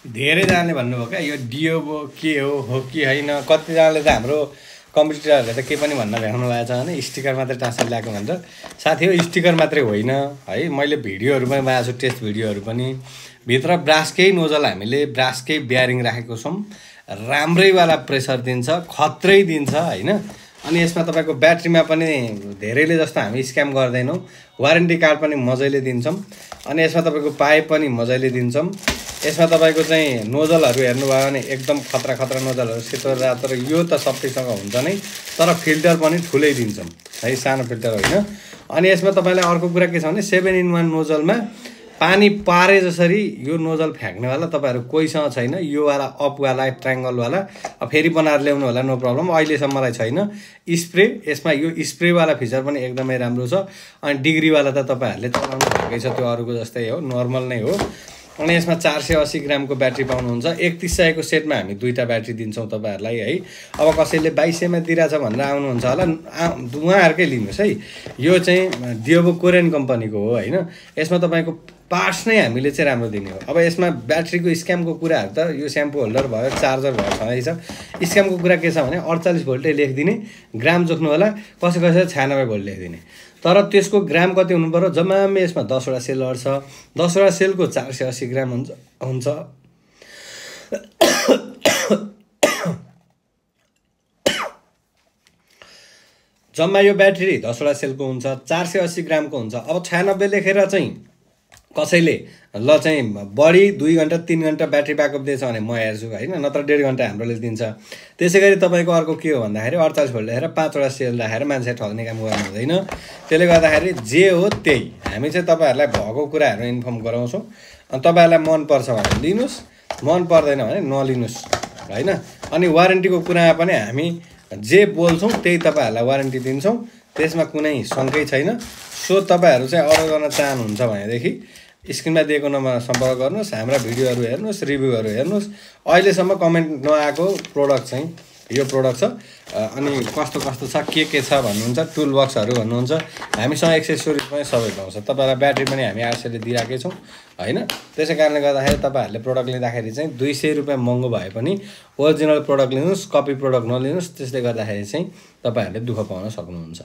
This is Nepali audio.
धेरैजनाले भन्नुभयो क्या यो डियोबो के हो कि होइन। कतिजनाले त हाम्रो कम्पिटिटरहरूले त के पनि भन्न भ्याउनु भएको छ भने स्टिकर मात्रै टाँसेर ल्याएको भन्छ। साथी हो स्टिकर मात्रै होइन है, मैले भिडियोहरू पनि बनाएको छु, टेस्ट भिडियोहरू पनि। भित्र ब्रासकै नोजल हामीले ब्रासकै ब्यारिङ राखेको छौँ, राम्रैवाला प्रेसर दिन्छ, खत्रै दिन्छ होइन। अनि यसमा तपाईँको ब्याट्रीमा पनि धेरैले जस्तो हामी स्क्याम गर्दैनौँ, वारेन्टी कार्ड पनि मजाले दिन्छौँ। अनि यसमा तपाईँको पाइप पनि मजाले दिन्छौँ। यसमा तपाईँको चाहिँ नोजलहरू हेर्नुभयो भने एकदम खतरा खतरा नोजलहरू, सेतो रातो, यो त सबैसँग हुन्छ नै, तर फिल्टर पनि ठुलै दिन्छौँ है, सानो फिल्टर होइन। अनि यसमा तपाईँलाई अर्को कुरा के छ भने 7-in-1 नोजलमा पानी पारे जसरी यो नोजल फ्याँक्नेवाला तपाईँहरू कोहीसँग छैन। योवाला अपवाला ट्रायङ्गलवाला फेरि बनाएर ल्याउनु होला, नो प्रब्लम, अहिलेसम्मलाई छैन। स्प्रे, यसमा यो स्प्रेवाला फिचर पनि एकदमै राम्रो छ। अनि डिग्रीवाला त तपाईँहरूले चलाउनु भएकै छ, त्यो अरूको जस्तै हो, नर्मल नै हो। अनि यसमा 480 ग्रामको ब्याट्री पाउनुहुन्छ। 3100 को सेटमा हामी 2टा ब्याट्री दिन्छौँ तपाईँहरूलाई है। अब कसैले 2200मा दिइरहेछ भनेर आउनुहुन्छ होला, उहाँहरूकै लिनुहोस् है। यो चाहिँ डियोबो कोरियन कम्पनीको हो होइन। यसमा तपाईँको पार्ट्स नै हामीले चाहिँ राम्रो दिने हो। अब यसमा ब्याट्रीको स्क्यामको कुराहरू त यो स्याम्पू होल्डर भयो, चार्जर भयो, छँदैछ। स्क्यामको कुरा के छ भने 48 भोल्टै लेखिदिने, ग्राम जोख्नु होला, कसै 96 भोल्ट लेखिदिने। तर त्यसको ग्राम कति हुनु पर्यो, जम्मामै यसमा 10वटा सेल अट्छ, 10वटा सेलको 480 ग्राम हुन्छ। जम्मा यो ब्याट्री 10वटा सेलको हुन्छ, 480 ग्रामको हुन्छ। अब 96 लेखेर चाहिँ कसैले ल चाहिँ बढी 2 घन्टा 3 घन्टा ब्याट्री ब्याकअप दिएछ भने म हेर्छु होइन, नत्र 1.5 घन्टा हाम्रोले दिन्छ। त्यसै गरी तपाईँको अर्को के हो भन्दाखेरि 48 भोल्ट राखेर 5वटा सेल राखेर मान्छे ठग्ने काम गर्नु हुँदैन। त्यसले गर्दाखेरि जे हो त्यही हामी चाहिँ तपाईँहरूलाई भएको कुराहरू इन्फर्म गराउँछौँ। अनि तपाईँहरूलाई मनपर्छ भने लिनुहोस्, मन पर्दैन भने नलिनुहोस् होइन। अनि वारेन्टीको कुरामा पनि हामी जे बोल्छौँ त्यही तपाईँहरूलाई वारेन्टी दिन्छौँ, त्यसमा कुनै शङ्कै छैन। सो तपाईँहरू चाहिँ अर्डर गर्न चाहनुहुन्छ भनेदेखि स्क्रिनमा दिएको नम्बरमा सम्पर्क गर्नुहोस्, हाम्रा भिडियोहरू हेर्नुहोस्, रिभ्यूहरू हेर्नुहोस्। अहिलेसम्म कमेन्ट नआएको प्रोडक्ट चाहिँ यो प्रोडक्ट छ। अनि कस्तो कस्तो छ के छ भन्नुहुन्छ, टुल बक्सहरू भन्नुहुन्छ, हामीसँग एक्सेसरिज पनि सबै पाउँछ। तपाईँलाई ब्याट्री पनि हामी 800ले दिइराखेको छौँ होइन। त्यसै कारणले गर्दाखेरि तपाईँहरूले प्रोडक्ट लिँदाखेरि चाहिँ 200 रुपियाँ महँगो भए पनि ओरिजिनल प्रोडक्ट लिनुहोस्, कपी प्रोडक्ट नलिनुहोस्। त्यसले गर्दाखेरि चाहिँ तपाईँहरूले दुःख पाउन सक्नुहुन्छ।